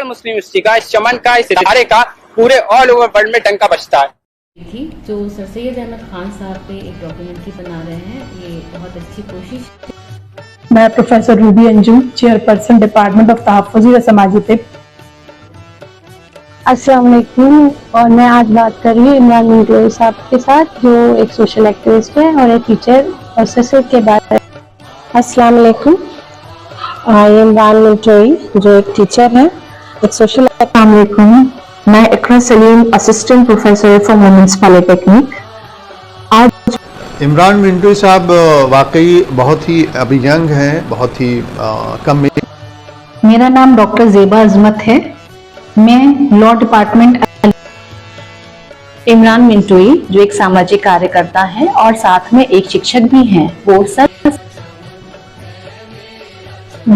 मुस्लिम university का, इस चमन का, इस इदारे का पूरे ऑल ओवर वर्ल्ड में डंका बजता है। थी जो सर सैयद अहमद खान साहब पे एक डॉक्यूमेंट्री बना रहे हैं, ये बहुत अच्छी कोशिश। मैं professor Ruby Anjum, chairperson department of तहफ़्फ़ुज़ व समाजी तिब। अस्सलाम वालेकुम, और मैं आज बात कर रही हूँ इमरान मिंटोई साहब के साथ, जो एक सोशल एक्टिविस्ट है और एक टीचर और ससुर के बारे में। अस्सलाम वालेकुम, इमरान मिंटोई जो एक टीचर है, एक सोशल। अस्सलाम वालेकुम, मैं Iqra Saleem, assistant professor for women's polytechnic. आज इमरान मिंटोई साहब वाकई बहुत ही अभी यंग हैं, बहुत ही कम। मेरा नाम डॉक्टर ज़ेबा अज़मत है, मैं लॉ डिपार्टमेंट। इमरान मिंटोई जो एक सामाजिक कार्यकर्ता है और साथ में एक शिक्षक भी हैं, वो सर।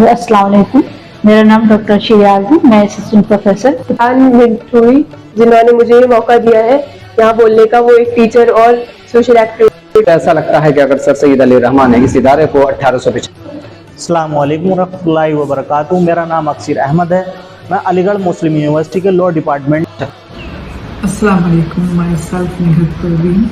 अस्सलाम वालेकुम, मेरा नाम डॉक्टर शियाज है, मैं असिस्टेंट प्रोफेसर। इमरान मिंटोई जिन्होंने मुझे ये मौका दिया है यहाँ बोलने का, वो एक टीचर और सोशल एक्टिविस्ट। ऐसा लगता है कि अगर सर सैयद अली रहमान ने इस इदारे को 1875। अस्सलाम वालेकुम रहमतुल्लाहि व बरकातहू, मेरा नाम अक्सर अहमद है, मैं अलीगढ़ मुस्लिम यूनिवर्सिटी के लॉ डिपार्टमेंट। अस्सलाम वालेकुम, my self Nihat Parveen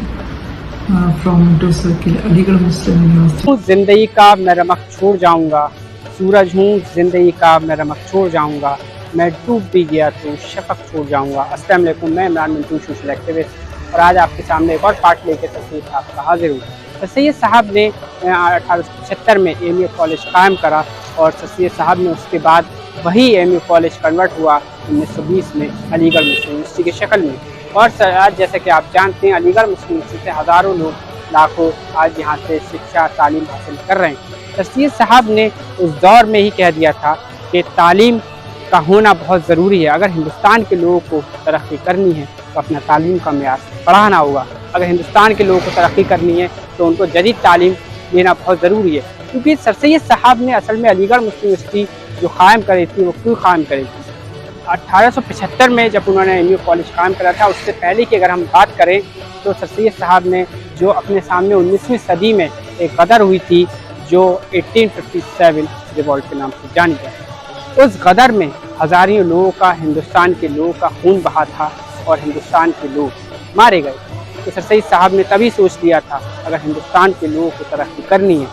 from inter circle, Aligarh Muslim University. जिंदगी का मैं रमक छोड़ जाऊंगा, सूरज हूँ जिंदगी का मैं रमक छोड़ जाऊंगा, मैं डूब भी गया तो शफक छोड़ जाऊंगा। अस्सलाम वालेकुम, मैं इमरान मिंटोई सोशल एक्टिविस्ट, और आज आपके सामने एक और पार्ट लेकर सर सैयद साहब का हाजिर हूँ। सर सैयद साहब ने 1875 में एमयू कॉलेज कायम करा, और सर सैयद साहब ने उसके बाद वही एमयू कॉलेज कन्वर्ट हुआ 1920 में अलीगढ़ मुस्लिम यूनिवर्सिटी की शक्ल में। और सर आज जैसे कि आप जानते हैं, अलीगढ़ मुस्लिम यूनिवर्सिटी से हज़ारों लोग, लाखों आज यहाँ से शिक्षा तालीम हासिल कर रहे हैं। सर सैयद साहब ने उस दौर में ही कह दिया था कि तालीम का होना बहुत ज़रूरी है। अगर हिंदुस्तान के लोगों को तरक्की करनी है तो अपना तालीम का मेयार बढ़ाना होगा। अगर हिंदुस्तान के लोगों को तरक्की करनी है तो उनको जदीद तालीम देना बहुत ज़रूरी है। क्योंकि सर सैयद साहब ने असल में अलीगढ़ मुस्लिम यूनिवर्सिटी जो कायम करी थी, वो क्यों कायम करी थी? 1875 में जब उन्होंने एमयू कॉलेज कायम करा था, उससे पहले की अगर हम बात करें तो सर सैयद साहब ने जो अपने सामने 19वीं सदी में एक गदर हुई थी जो 1857 रिवॉल्ट के नाम से जानी जाती, उस गदर में हज़ारों लोगों का, हिंदुस्तान के लोगों का खून बहा था और हिंदुस्तान के लोग मारे गए। तो सर सैयद साहब ने तभी सोच लिया था अगर हिंदुस्तान के लोगों को तरक्की करनी है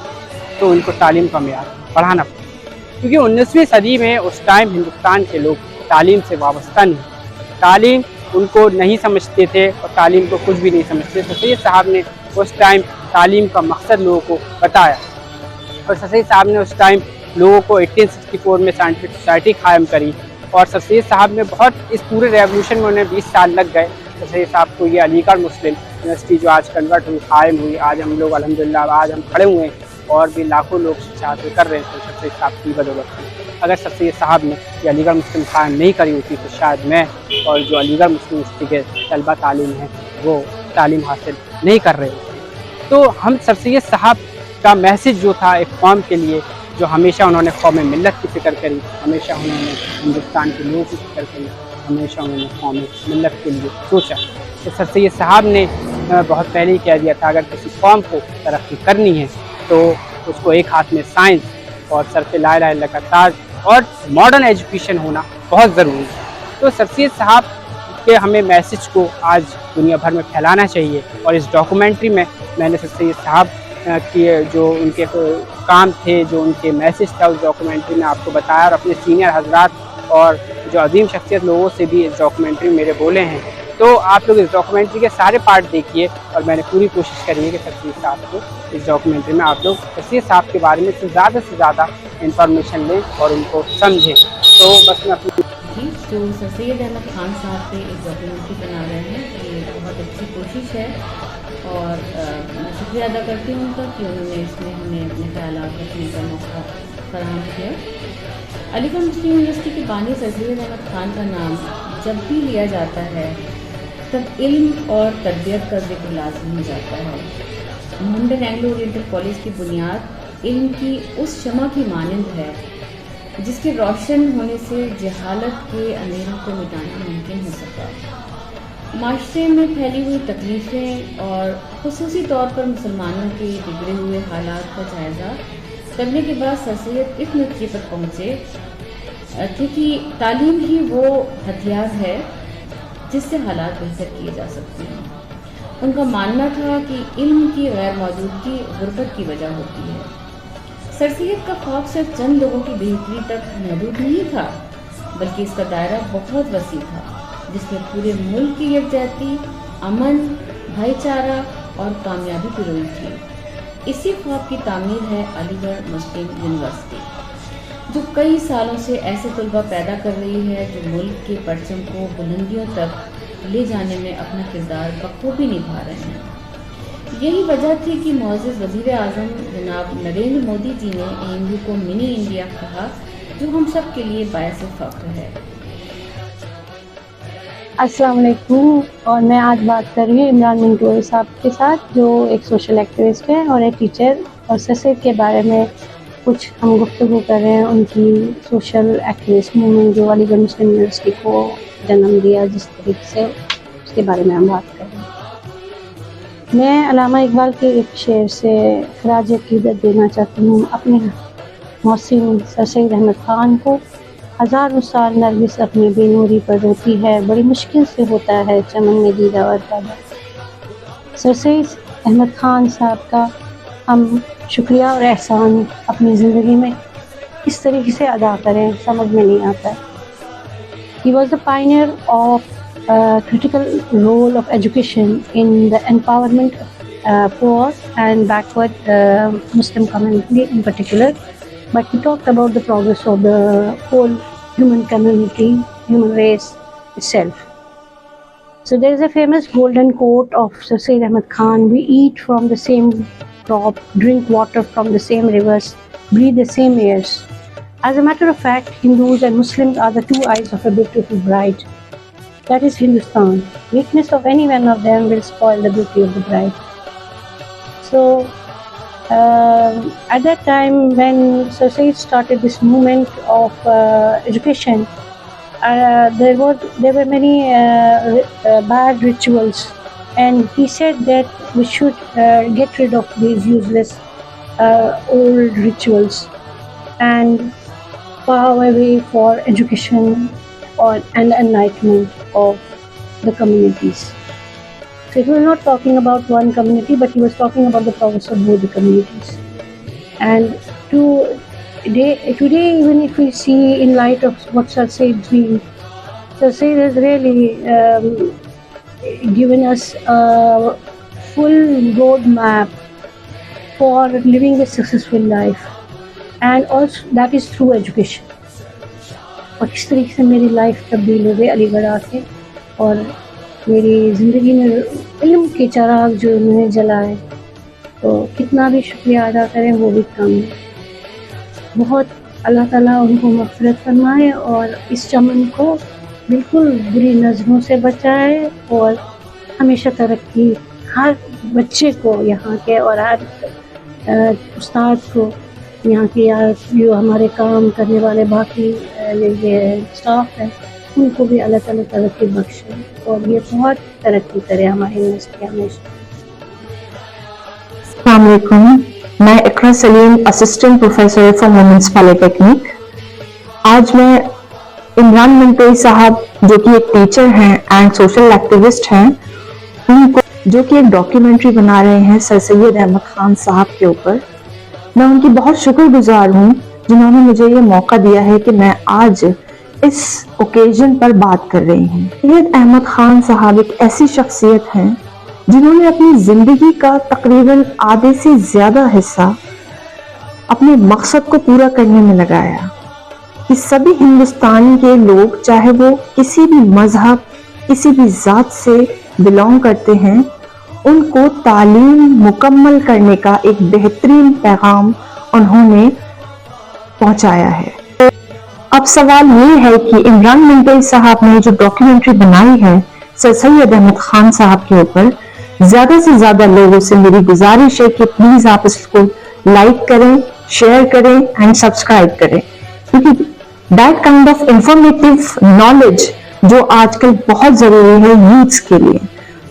तो उनको तालीम का मेयार बढ़ाना पड़ेगा। क्योंकि 19वीं सदी में उस टाइम हिंदुस्तान के लोग तालीम से वाबस्ता नहीं, तालीम उनको नहीं समझते थे और तालीम को कुछ भी नहीं समझते। सर सैयद साहब ने उस टाइम तालीम का मकसद लोगों को बताया, और सर सैयद साहब ने उस टाइम लोगों को 1864 में साइंटिफिक सोसाइटी कायम करी। और सर सैयद साहब ने बहुत, इस पूरे रेवोल्यूशन में उन्हें 20 साल लग गए। सर सैयद साहब को ये अलीगढ़ मुस्लिम यूनिवर्सिटी जो आज कन्वर्ट हुई, कायम हुई, आज हम लोग अल्हम्दुलिल्लाह आज हम खड़े हुए हैं और भी लाखों लोग शिक्षा हासिल कर रहे हैं, तो सर सैयद साहब की बदौलत। अगर सर सैयद साहब ने ये अलीगढ़ मुस्लिम कायम नहीं करी होती तो शायद मैं और जो अलीगढ़ मुस्लिम यूनिवर्सिटी के तलबा तालीम हैं वो तालीम हासिल नहीं कर रहे होते। तो हम सर सैयद साहब का मैसेज जो था एक कौम के लिए, जो हमेशा उन्होंने कौम मिलत की फ़िक्र करी, हमेशा उन्होंने हिंदुस्तान के लोगों की फ़िक्र करी, हमेशा उन्होंने कौम मिलत के लिए सोचा। तो सर सैयद साहब ने बहुत पहले ही कह दिया था अगर किसी कौम को तरक्की करनी है तो उसको एक हाथ में साइंस और सर पे ला इलाहा इल्लल्लाह का ताज और मॉडर्न एजुकेशन होना बहुत ज़रूरी है। तो सर सैयद साहब के हमें मैसेज को आज दुनिया भर में फैलाना चाहिए। और इस डॉक्यूमेंट्री में मैंने सर सैयद साहब कि जो उनके काम थे, जो उनके मैसेज था, उस डॉक्यूमेंट्री में आपको बताया, और अपने सीनियर हजरात और जो अजीम शख्सियत लोगों से भी इस डॉक्यूमेंट्री में मेरे बोले हैं। तो आप लोग इस डॉक्यूमेंट्री के सारे पार्ट देखिए, और मैंने पूरी कोशिश करी है कि सर सैयद साहब को इस डॉक्यूमेंट्री में आप लोग सर सैयद साहब के बारे में से ज़्यादा इंफॉर्मेशन लें और उनको समझें। तो बस मैं अपनी जो सर सैयद अहमद खान साहब पे एक डॉक्यूमेंट्री बना रहे हैं, ये बहुत अच्छी कोशिश है, और मैं शुक्रिया अदा करती हूँ उनका कि उन्होंने इसमें हमें अपने ख्यालात रखने का मौका फराहम किया। अलीगढ़ मुस्लिम यूनिवर्सिटी के बानी सर सैयद अहमद खान का नाम जब भी लिया जाता है तब इल्म और तरबियत का जिक्र लाज़मी हो जाता है। मोहम्मदन एंग्लो ओरिएंटल कॉलेज की बुनियाद इल्म की उस शमा की मानंद है जिसके रोशन होने से जहालत के अंधेरों को मिटाना मुमकिन हो सका। माशरे में फैली हुई तकलीफ़ें और ख़ुसूसी तौर पर मुसलमानों के बिगड़े हुए हालात का जायज़ा करने के बाद सर सैयद इस नतीजे पर पहुँचे थे कि तालीम ही वो हथियार है जिससे हालात बेहतर किए जा सकते हैं। उनका मानना था कि इल्म की गैर मौजूदगी गुर्बत की वजह होती है। सर सैयद का ख्वाब सिर्फ चंद लोगों की बेहतरी तक महदूद नहीं था, बल्कि इसका दायरा बहुत वसी था, जिसमें पूरे मुल्क की यकजहती, अमन, भाईचारा और कामयाबी पिरोई थी। इसी ख्वाब की तामीर है अलीगढ़ मुस्लिम यूनिवर्सिटी, जो कई सालों से ऐसे तलबा पैदा कर रही है जो मुल्क के परचम को बुलंदियों तक ले जाने में अपना किरदार बखूबी निभा रहे हैं। यही वजह थी कि मुअज़्ज़िज़ वज़ीर आज़म जनाब नरेंद्र मोदी जी ने AMU को मिनी इंडिया कहा, जो हम सब के लिए बायस फ़ख्र है। अस्सलाम वालेकुम, और मैं आज बात कर रही हूँ इमरान मिंटू साहब के साथ, जो एक सोशल एक्टिविस्ट है और एक टीचर, और सर सैयद के बारे में कुछ हम गुफ्तगू कर रहे हैं। उनकी सोशल एक्टिविस्ट मूवमेंट जो अलीगढ़ मुस्लिम यूनिवर्सिटी को जन्म दिया, जिस तरीके से, उसके बारे में हम बात कर रहे हैं। मैं अल्लामा इकबाल के एक शेर से खराज अक़ीदत देना चाहती हूँ अपने मौसीन सर सैयद अहमद ख़ान को। हज़ारों साल नरगिस अपनी बेनूरी पर रोती है, बड़ी मुश्किल से होता है चमन में दीदार पैदा। सर सैयद अहमद ख़ान साहब का हम शुक्रिया और एहसान अपनी ज़िंदगी में इस तरीके से अदा करें, समझ में नहीं आता। He was the pioneer of critical role of education in the empowerment of poor and backward Muslim community in particular, but he talked about the progress of the whole human community, human race itself. So there is a famous golden quote of Sir Sayyid Ahmad Khan: "We eat from the same crop, drink water from the same rivers, breathe the same airs." As a matter of fact, Hindus and Muslims are the two eyes of a beautiful bride. That is Hindustan. Weakness of any one of them will spoil the beauty of the bride. So, at that time when Sir Sayyid started this movement of education, there were many bad rituals, and he said that we should get rid of these useless old rituals and pave a way for education and enlightenment of the communities. So he was not talking about one community, but he was talking about the progress of both the communities. And today, even if we see in light of what Sir Sayyid dreamed, Sir Sayyid has really given us a full roadmap for living a successful life, and also that is through education. اور کس طریقے سے میری life تبدیل ہو گئی علی گڑھ آ کے، اور میری زندگی میں علم کے چراغ جو انہوں نے جلائے، تو کتنا بھی شکریہ ادا کریں وہ بھی کم ہے۔ بہت اللہ تعالیٰ ان کو مغفرت فرمائے اور اس چمن کو بالکل بری نظروں سے بچائے، اور ہمیشہ ترقی ہر بچے کو یہاں کے اور ہر استاد کو یہاں کے جو ہمارے کام کرنے والے باقی اسٹاف ہے، ان کو بھی اللہ تعالیٰ ترقی بخشے اور یہ بہت ترقی کرے ہماری یونیورسٹی ہمیشہ۔ السلام علیکم، میں Iqra Saleem, assistant professor for women's polytechnic. آج میں عمران منٹوئی صاحب جو کہ ایک ٹیچر ہیں اینڈ سوشل ایکٹیوسٹ ہیں، ان کو جو کہ ایک ڈاکیومنٹری بنا رہے ہیں سر سید احمد خان صاحب کے اوپر، میں ان کی بہت شکر گزار ہوں جنہوں نے مجھے یہ موقع دیا ہے کہ میں آج اس اوکیزن پر بات کر رہی ہوں۔ سید احمد خان صاحب ایک ایسی شخصیت ہیں جنہوں نے اپنی زندگی کا تقریباً آدھے سے زیادہ حصہ اپنے مقصد کو پورا کرنے میں لگایا کہ سبھی ہندوستان کے لوگ، چاہے وہ کسی بھی مذہب، کسی بھی ذات سے بلونگ کرتے ہیں، ان کو تعلیم مکمل کرنے کا ایک بہترین پیغام انہوں نے پہنچایا ہے۔ اب سوال یہ ہے کہ عمران منٹوئی صاحب نے جو ڈاکیومنٹری بنائی ہے سر سید احمد خان صاحب کے اوپر، زیادہ سے زیادہ لوگوں سے میری گزارش ہے کہ پلیز آپ اس کو لائک کریں، شیئر کریں اینڈ سبسکرائب کریں، کیونکہ that kind of informative knowledge جو آج کل بہت ضروری ہے یوتھس کے لیے۔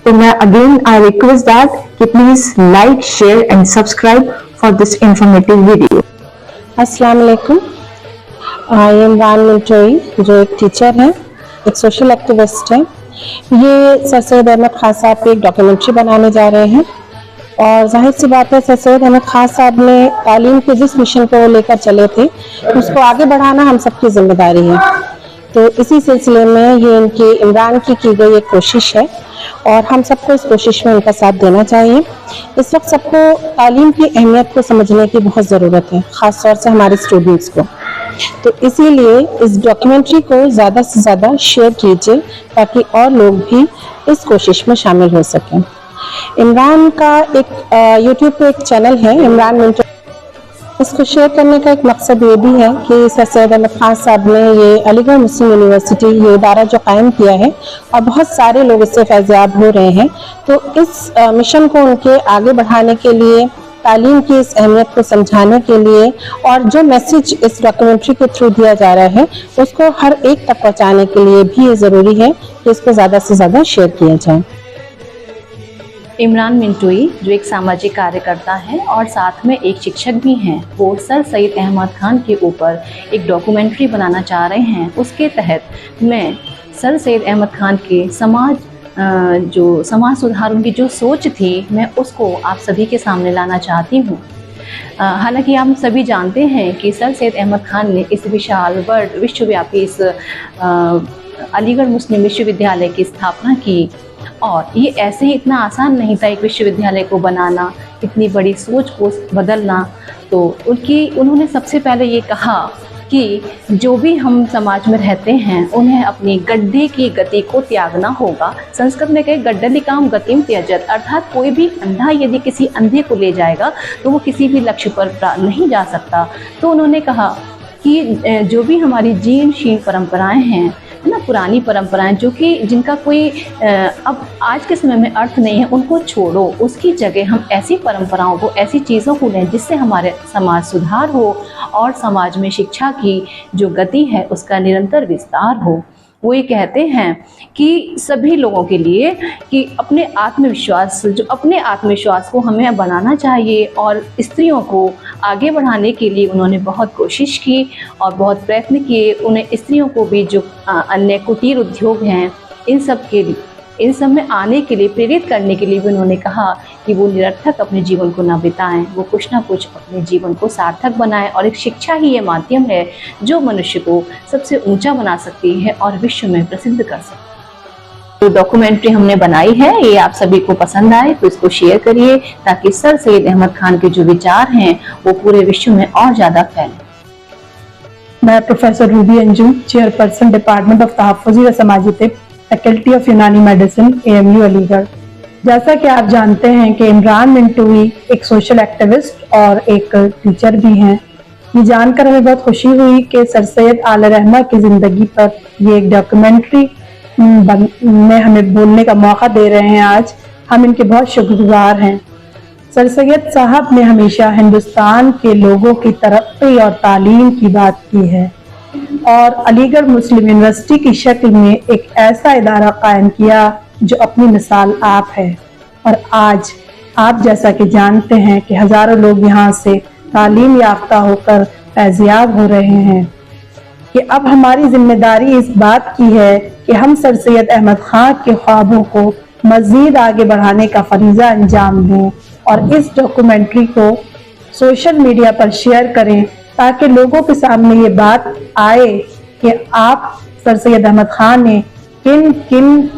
تو میں اگین آئی ریکویسٹ دیٹ کہ please like, share and subscribe for this informative video. السلام علیکم، ये इमरान मिंटोई जो एक टीचर हैं, एक सोशल एक्टिविस्ट हैं, ये सर सैयद अहमद खान साहब पे एक डॉक्यूमेंट्री बनाने जा रहे हैं। और जाहिर सी बात है, सर सैयद अहमद खान साहब ने तालीम के जिस मिशन को वो लेकर चले थे उसको आगे बढ़ाना हम सबकी जिम्मेदारी है। तो इसी सिलसिले में ये इनके इमरान की गई एक कोशिश है और हम सबको इस कोशिश में उनका साथ देना चाहिए। इस वक्त सबको तालीम की अहमियत को समझने की बहुत ज़रूरत है, ख़ास तौर से हमारे स्टूडेंट्स को। तो इसीलिए इस डॉक्यूमेंट्री को ज़्यादा से ज़्यादा शेयर कीजिए ताकि और लोग भी इस कोशिश में शामिल हो सकें। इमरान का एक यूट्यूब पे एक चैनल है, इमरान मिंटो। इसको शेयर करने का एक मकसद ये भी है कि सर सैयद अहमद खान साहब ने ये अलीगढ़ मुस्लिम यूनिवर्सिटी, ये इदारा जो कायम किया है और बहुत सारे लोग इससे फैज़याब हो रहे हैं, तो इस मिशन को उनके आगे बढ़ाने के लिए, तालीम की इस अहमियत को समझाने के लिए और जो मैसेज इस डॉक्यूमेंट्री के थ्रू दिया जा रहा है उसको हर एक तक पहुँचाने के लिए भी ये ज़रूरी है कि इसको ज़्यादा से ज़्यादा शेयर किया जाए। इमरान मिंटोई जो एक सामाजिक कार्यकर्ता हैं और साथ में एक शिक्षक भी हैं, वो सर सैयद अहमद खान के ऊपर एक डॉक्यूमेंट्री बनाना चाह रहे हैं। उसके तहत मैं सर सैयद अहमद खान के जो समाज सुधार, उनकी जो सोच थी, मैं उसको आप सभी के सामने लाना चाहती हूँ। हालांकि हम सभी जानते हैं कि सर सैयद अहमद खान ने इस विशाल वर्ल्ड विश्वव्यापी इस अलीगढ़ मुस्लिम विश्वविद्यालय की स्थापना की और ये ऐसे ही इतना आसान नहीं था एक विश्वविद्यालय को बनाना, इतनी बड़ी सोच को बदलना। तो उन्होंने सबसे पहले ये कहा कि जो भी हम समाज में रहते हैं उन्हें अपनी गड्ढे की गति को त्यागना होगा। संस्कृत में कहे गड्ढलिकाम गतिम त्यजत, अर्थात कोई भी अंधा यदि किसी अंधे को ले जाएगा तो वो किसी भी लक्ष्य पर नहीं जा सकता। तो उन्होंने कहा कि जो भी हमारी जीर्ण शीर्ण परंपराएं हैं ना, पुरानी परंपराएं जो कि जिनका कोई अब आज के समय में अर्थ नहीं है, उनको छोड़ो। उसकी जगह हम ऐसी परंपराओं को, ऐसी चीज़ों को लें जिससे हमारे समाज सुधार हो और समाज में शिक्षा की जो गति है उसका निरंतर विस्तार हो। वो ये कहते हैं कि सभी लोगों के लिए कि अपने आत्मविश्वास को हमें बनाना चाहिए और स्त्रियों को आगे बढ़ाने के लिए उन्होंने बहुत कोशिश की और बहुत प्रयत्न किए। उन्हें स्त्रियों को भी जो अन्य कुटीर उद्योग हैं इन सब में आने के लिए प्रेरित करने के लिए भी उन्होंने कहा कि वो निरर्थक अपने जीवन को ना बिताएं, वो कुछ ना कुछ अपने जीवन को सार्थक बनाएं। और एक शिक्षा ही ये माध्यम है जो मनुष्य को सबसे ऊंचा बना सकती है और विश्व में प्रसिद्ध कर सकती है। जो डॉक्यूमेंट्री हमने बनाई है ये आप सभी को पसंद आए तो इसको शेयर करिए ताकि सर सैयद अहमद खान के जो विचार हैं वो पूरे विश्व में और ज़्यादा फैलें। मैं professor Ruby Anjum, chairperson department of तहफ़्फ़ुज़ व समाजी तिब, faculty of Unani medicine, AMU Aligarh. जैसा कि आप जानते हैं कि इमरान मिंटोई एक सोशल एक्टिविस्ट और एक टीचर भी हैं। ये जानकर हमें बहुत खुशी हुई कि सर सैयद आला रहमा की ज़िंदगी पर ये एक डॉक्यूमेंट्री में हमें बोलने का मौका दे रहे हैं। आज हम इनके बहुत शुक्रगुजार हैं। सर सैयद साहब ने हमेशा हिंदुस्तान के लोगों की तरक्की और तालीम की बात की है और अलीगढ़ मुस्लिम यूनिवर्सिटी की शक्ल में एक ऐसा इदारा कायम किया जो अपनी मिसाल आप है। और आज आप जैसा कि जानते हैं कि हज़ारों लोग यहाँ से तालीम याफ्ता होकर फैज़याब हो रहे हैं कि अब हमारी जिम्मेदारी इस बात की है कि हम सर सैयद अहमद खान के ख्वाबों को मज़ीद आगे बढ़ाने का फरीज़ा अंजाम दें और इस डॉक्यूमेंट्री को सोशल मीडिया पर शेयर करें ताकि लोगों के सामने ये बात आए कि आप सर सैयद अहमद खान ने किन किन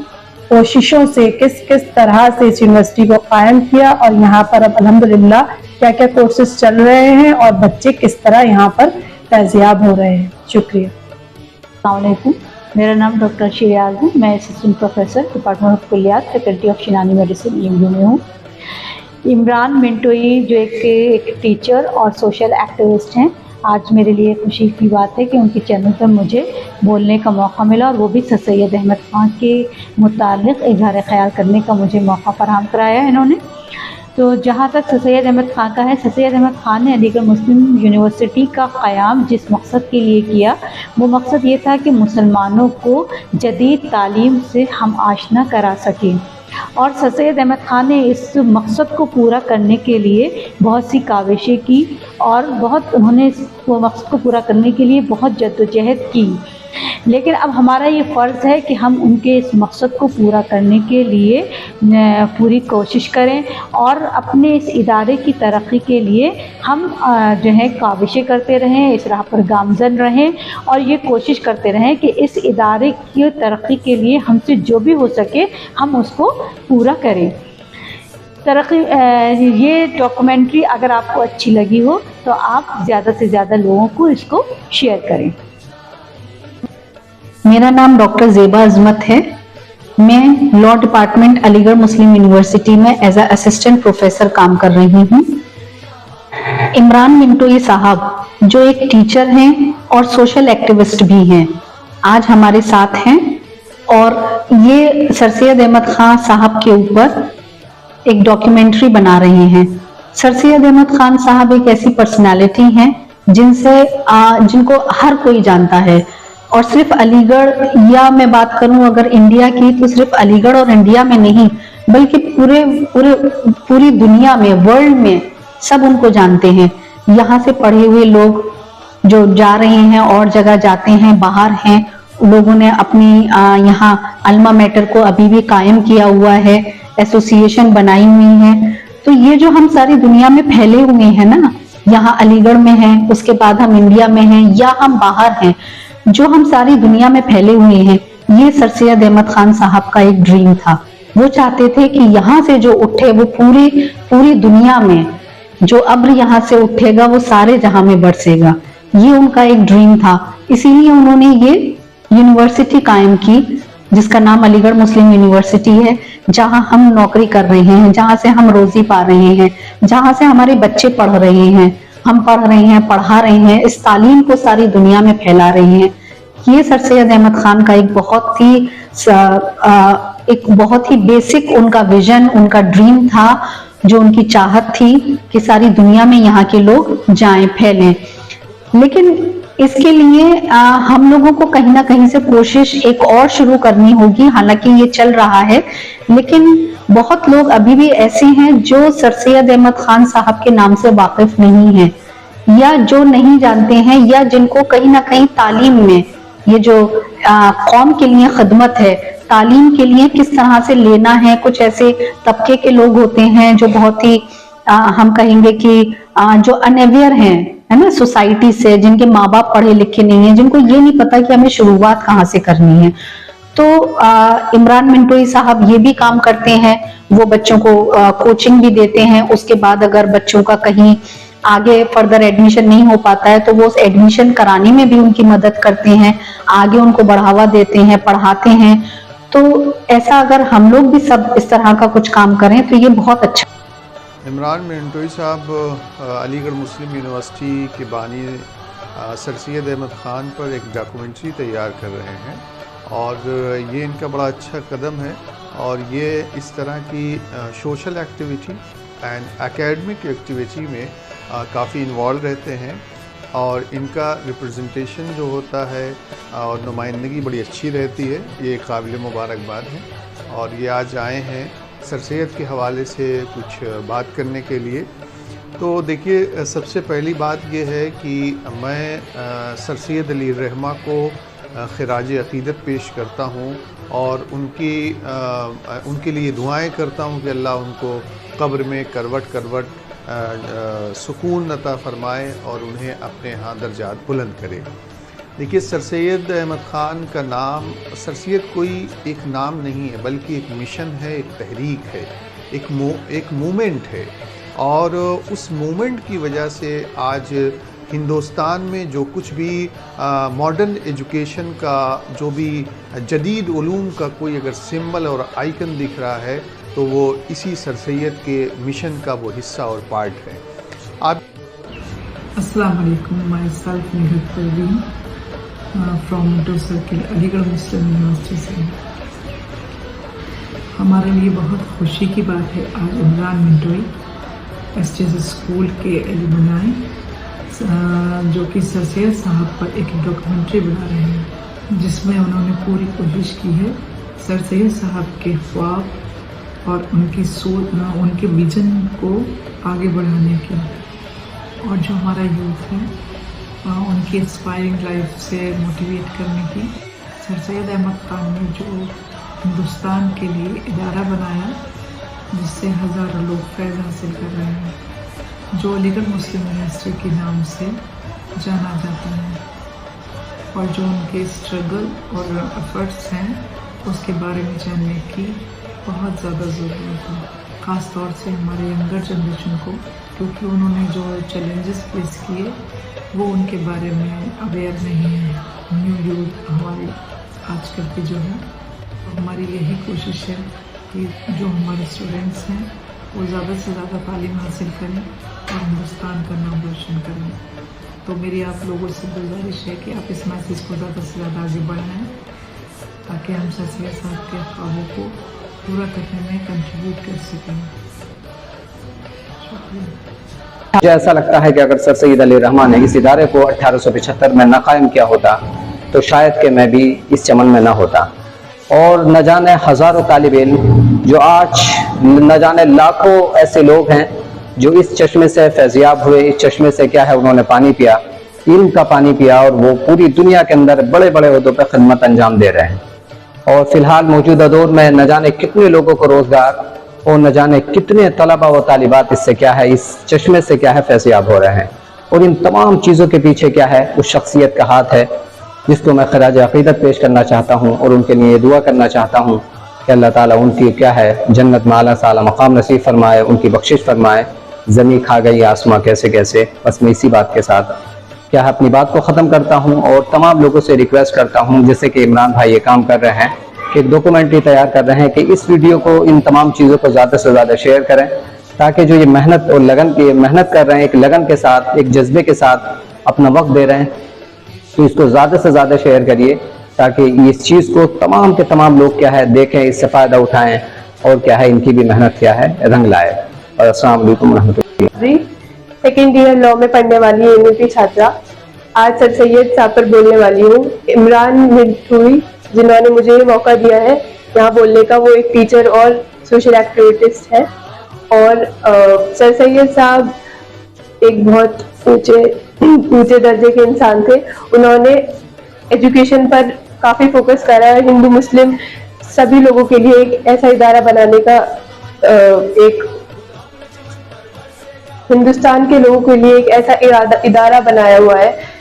कोशिशों से किस तरह से इस यूनिवर्सिटी को कायम किया और यहाँ पर अब अल्हम्दुलिल्लाह क्या क्या कोर्सेज चल रहे हैं और बच्चे किस तरह यहाँ पर फैज़याब हो रहे हैं। शुक्रिया। अस्सलाम वालेकुम, मेरा नाम डॉक्टर शिरियाज है। मैं असिस्टेंट प्रोफेसर डिपार्टमेंट ऑफ कुलियात, faculty of Unani medicine, AMU में हूँ। इमरान मिंटोई जो एक टीचर और सोशल एक्टिविस्ट हैं, आज मेरे लिए खुशी की बात है कि उनके चैनल पर मुझे बोलने का मौका मिला और वो भी सर सैयद अहमद खान के मुतालिक इज़हार ख़याल करने का मुझे मौका फराहम कराया है इन्होंने। तो जहाँ तक सर सैयद अहमद खान का है, सर सैयद अहमद खान ने अलीगढ़ मुस्लिम यूनिवर्सिटी का क़याम जिस मकसद के लिए किया वो मकसद ये था कि मुसलमानों को जदीद तालीम से हम आशना करा सकें। اور सर सैयद अहमद खान ने इस मकसद को पूरा करने के लिए बहुत सी काविशें की और बहुत उन्होंने इस मकसद को पूरा करने के लिए बहुत जद्दोजहद की। लेकिन अब हमारा ये फ़र्ज़ है कि हम उनके इस मकसद को पूरा करने के लिए पूरी कोशिश करें और अपने इस इदारे की तरक्की के लिए हम जो है काविशें करते रहें, इस राह पर गामज़न रहें और ये कोशिश करते रहें कि इस इदारे की तरक्की के लिए हमसे जो भी हो सके हम उसको पूरा करें। तरक्की ये डॉक्यूमेंट्री अगर आपको अच्छी लगी हो तो आप ज़्यादा से ज़्यादा लोगों को इसको शेयर करें। मेरा नाम डॉक्टर ज़ेबा अज़मत है। मैं law department Aligarh Muslim university में एज असिस्टेंट प्रोफेसर काम कर रही हूँ। इमरान मिंटोई साहब जो एक टीचर हैं और सोशल एक्टिविस्ट भी हैं, आज हमारे साथ हैं और ये सर सैयद अहमद खान साहब के ऊपर एक डॉक्यूमेंट्री बना रहे हैं। सर सैयद अहमद खान साहब एक ऐसी पर्सनालिटी हैं जिनको हर कोई जानता है और सिर्फ अलीगढ़ या मैं बात करूं अगर इंडिया की तो सिर्फ अलीगढ़ और इंडिया में नहीं बल्कि पूरी दुनिया में, वर्ल्ड में सब उनको जानते हैं। यहाँ से पढ़े हुए लोग जो जा रहे हैं और जगह जाते हैं, बाहर हैं, लोगों ने अपनी यहाँ अल्मा मैटर को अभी भी कायम किया हुआ है, एसोसिएशन बनाई हुई है। तो ये जो हम सारी दुनिया में फैले हुए हैं ना, यहाँ अलीगढ़ में हैं, उसके बाद हम इंडिया में हैं या हम बाहर हैं, जो हम सारी दुनिया में फैले हुए हैं, ये सर सैयद अहमद खान साहब का एक ड्रीम था। वो चाहते थे कि यहाँ से जो उठे वो पूरी दुनिया में, जो अब्र यहाँ से उठेगा वो सारे जहां में बरसेगा। ये उनका एक ड्रीम था, इसीलिए उन्होंने ये यूनिवर्सिटी कायम की जिसका नाम अलीगढ़ मुस्लिम यूनिवर्सिटी है, जहां हम नौकरी कर रहे हैं, जहां से हम रोजी पा रहे हैं, जहां से हमारे बच्चे पढ़ रहे हैं, हम पढ़ रहे हैं, पढ़ा रहे हैं, इस तालीम को सारी दुनिया में फैला रहे हैं। ये सर सैयद अहमद खान का एक बहुत ही बेसिक उनका विजन, उनका ड्रीम था, जो उनकी चाहत थी कि सारी दुनिया में यहाँ के लोग जाएं, फैलें। लेकिन इसके लिए हम लोगों को कहीं ना कहीं से कोशिश एक और शुरू करनी होगी। हालांकि ये चल रहा है, लेकिन बहुत लोग अभी भी ऐसे हैं जो सर सैयद अहमद खान साहब के नाम से वाकिफ नहीं है या जो नहीं जानते हैं या जिनको कहीं ना कहीं तालीम में ये जो कौम के लिए खिदमत है, तालीम के लिए किस तरह से लेना है, कुछ ऐसे तबके के लोग होते हैं जो बहुत ही हम कहेंगे कि जो अनअवेयर हैं, है ना, सोसाइटी से, जिनके माँ बाप पढ़े लिखे नहीं हैं, जिनको ये नहीं पता कि हमें शुरुआत कहाँ से करनी है। तो इमरान मिंटोई साहब ये भी काम करते हैं, वो बच्चों को कोचिंग भी देते हैं। उसके बाद अगर बच्चों का कहीं आगे फर्दर एडमिशन नहीं हो पाता है तो वो उस एडमिशन कराने में भी उनकी मदद करते हैं, आगे उनको बढ़ावा देते हैं, पढ़ाते हैं। तो ऐसा अगर हम लोग भी सब इस तरह का कुछ काम करें तो ये बहुत अच्छा। इमरान मिंटोई साहब अलीगढ़ मुस्लिम यूनिवर्सिटी के बानी सर सैयद अहमद खान पर एक डॉक्यूमेंट्री तैयार कर रहे हैं और ये इनका बड़ा अच्छा कदम है और ये इस तरह की social activity and academic activity में काफ़ी इन्वॉल्व रहते हैं और इनका रिप्रेजेंटेशन जो होता है और नुमाइंदगी बड़ी अच्छी रहती है। ये काबिल मुबारकबाद है और ये आज आए हैं सर सैयद के हवाले से कुछ बात करने के लिए। तो देखिए, सबसे पहली बात ये है कि मैं सर सैयद अली रहमा को खिराज अक़ीदत पेश करता हूँ और उनके लिए दुआएं करता हूँ कि अल्लाह उनको कब्र में करवट करवट सुकून अता फरमाए और उन्हें अपने यहाँ दर्जात बुलंद करे। देखिए, सर सैयद अहमद ख़ान का नाम, सर सैयद कोई एक नाम नहीं है बल्कि एक मिशन है, एक तहरीक है, एक मूवमेंट है और उस मूवमेंट की वजह से आज हिंदुस्तान में जो कुछ भी मॉडर्न एजुकेशन का, जो भी जदीद उलूम का कोई अगर सिंबल और आइकन दिख रहा है तो वो इसी सर सैयद के मिशन का वो हिस्सा और पार्ट है। आप अस्सलाम वालेकुम, my self Nihat Parveen from to circle Aligarh Muslim University से। हमारे लिए बहुत खुशी की बात है आज इमरान मिंटोई एसटीएस स्कूल के एलुमनाई जो कि सर सैयद साहब पर एक डॉक्यूमेंट्री बना रहे हैं जिसमें उन्होंने पूरी कोशिश की है सर सैयद साहब के ख्वाब और उनके विजन को आगे बढ़ाने की, और जो हमारा यूथ है उनकी इंस्पायरिंग लाइफ से मोटिवेट करने की। सर सैयद अहमद खान ने जो हिंदुस्तान के लिए इदारा बनाया जिससे हज़ारों लोग फैज़ हासिल कर रहे हैं, जो अलीगढ़ मुस्लिम यूनिवर्सिटी के नाम से जाना जाता है, और जो उनके स्ट्रगल और एफर्ट्स हैं उसके बारे में जानने की बहुत ज़्यादा ज़रूरत है, ख़ास तौर से हमारे यंगर जनरेशन को, क्योंकि उन्होंने जो चैलेंजेस फेस किए वो उनके बारे में अवेयर नहीं है। न्यू यूथ हमारे आजकल के जो है, तो हमारी यही कोशिश है कि जो हमारे स्टूडेंट्स हैं वो ज़्यादा से ज़्यादा तालीम हासिल करें और हिंदुस्तान का नाम रोशन करें। तो मेरी आप लोगों से गुजारिश है कि आप इस मैसेज को ज़्यादा से ज़्यादा आगे बढ़ाएं ताकि हम सर सैयद साहब के ख्वाबों को पूरा करने में कंट्रीब्यूट कर सकें। मुझे ऐसा लगता है कि अगर सर सैयद अली रहमान ने इस इदारे को 1875 में न कायम किया होता तो शायद कि मैं भी इस चमन में न होता, और न जाने हज़ारों तालिब इल्म जो आज न जाने लाखों ऐसे लोग हैं जो इस चश्मे से फैज़याब हुए, इस चश्मे से क्या है उन्होंने पानी पिया, इल्म का पानी पिया, और वो पूरी दुनिया के अंदर बड़े बड़े ओहदों पर खिदमत अंजाम दे रहे हैं। और फ़िलहाल मौजूदा दौर में न जाने कितने लोगों को रोज़गार और न जाने कितने तलबा व तालिबात इससे क्या है, इस चश्मे से क्या है फैज़याब हो रहे हैं। और इन तमाम चीज़ों के पीछे क्या है, उस शख्सियत का हाथ है जिसको मैं खराज अक़ीदत पेश करना चाहता हूँ और उनके लिए दुआ करना चाहता हूँ कि अल्लाह ताला उनकी क्या है जन्नत में आला साला मकाम नसीब फरमाए, उनकी बख्शिश फरमाए। ज़मीं खा गई आसमां कैसे कैसे। बस मैं इसी बात के साथ क्या है अपनी बात को ख़त्म करता हूँ और तमाम लोगों से रिक्वेस्ट करता हूँ, जैसे कि इमरान भाई ये काम कर रहे हैं कि एक डॉक्यूमेंट्री तैयार कर रहे हैं, कि इस वीडियो को, इन तमाम चीज़ों को ज़्यादा से ज़्यादा शेयर करें ताकि जो ये मेहनत और लगन की मेहनत कर रहे हैं, एक लगन के साथ, एक जज्बे के साथ अपना वक्त दे रहे हैं, तो इसको ज़्यादा से ज़्यादा शेयर करिए ताकि इस चीज़ को तमाम के तमाम लोग क्या है देखें, इससे फ़ायदा उठाएं और क्या है इनकी भी मेहनत क्या है रंग लाए। और अस्सलाम वालेकुम रहमतुल्लाह। सेकेंड ईयर लॉ में पढ़ने वाली एमयूपी छात्रा, आज सर सैयद साहब पर बोलने वाली हूँ। इमरान मिंटोई जिन्होंने मुझे ये मौका दिया है यहाँ बोलने का, वो एक टीचर और सोशल एक्टिविस्ट है, और सर सैयद साहब एक बहुत ऊंचे दर्जे के इंसान थे। उन्होंने एजुकेशन पर काफ़ी फोकस करा है, हिंदू मुस्लिम सभी लोगों के लिए एक ऐसा इदारा बनाने का, एक हिंदुस्तान के लोगों के लिए एक ऐसा इदारा बनाया हुआ है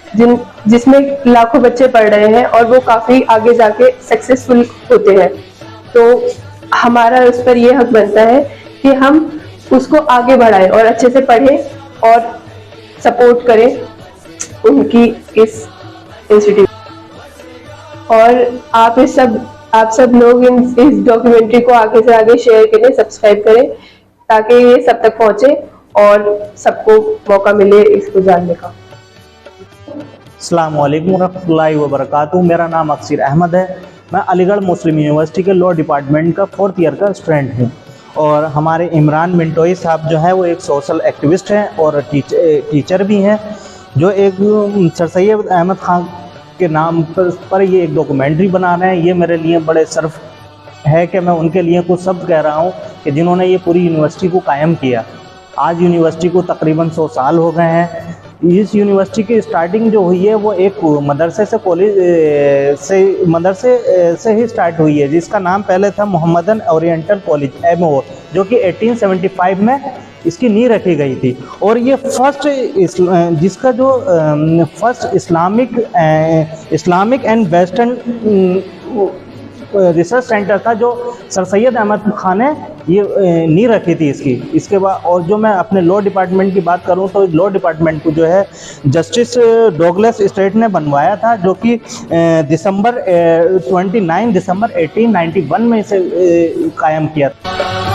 जिसमें लाखों बच्चे पढ़ रहे हैं और वो काफ़ी आगे जाके सक्सेसफुल होते हैं। तो हमारा उस पर यह हक बनता है कि हम उसको आगे बढ़ाएं और अच्छे से पढ़ें और सपोर्ट करें उनकी इस इंस्टीट्यूट। और आप सब लोग इस डॉक्यूमेंट्री को आगे से आगे शेयर करें, सब्सक्राइब करें ताकि ये सब तक पहुंचे और सबको मौका मिले इसको जानने का। अस्सलाम वालेकुम रहमतुल्लाहि व बरकातहू। मेरा नाम अक्सर अहमद है। मैं अलीगढ़ मुस्लिम यूनिवर्सिटी के लॉ डिपार्टमेंट का 4th ईयर का स्टूडेंट हूँ। और हमारे इमरान मिंटोई साहब जो हैं वो एक सोशल एक्टिविस्ट हैं और टीचर भी हैं, जो एक सर सैयद अहमद खान के नाम पर ये एक डॉक्यूमेंट्री बना रहे हैं। ये मेरे लिए बड़े सर्फ है कि मैं उनके लिए कुछ शब्द कह रहा हूँ कि जिन्होंने ये पूरी यूनिवर्सिटी को कायम किया। आज यूनिवर्सिटी को तकरीबन 100 साल हो गए हैं। इस यूनिवर्सिटी की स्टार्टिंग जो हुई है वो एक मदरसे से ही स्टार्ट हुई है, जिसका नाम पहले था मोहम्मदन ओरिएंटल कॉलेज MO, जो कि 1875 में इसकी नींव रखी गई थी। और ये जिसका जो first Islamic and western research centre था, जो सर सैयद अहमद खान ने ये नींव रखी थी इसकी। इसके बाद और जो मैं अपने लॉ डिपार्टमेंट की बात करूं तो लॉ डिपार्टमेंट को जो है जस्टिस डॉगलस स्ट्रेट ने बनवाया था, जो कि 29 दिसंबर 1891 में इसे कायम किया था।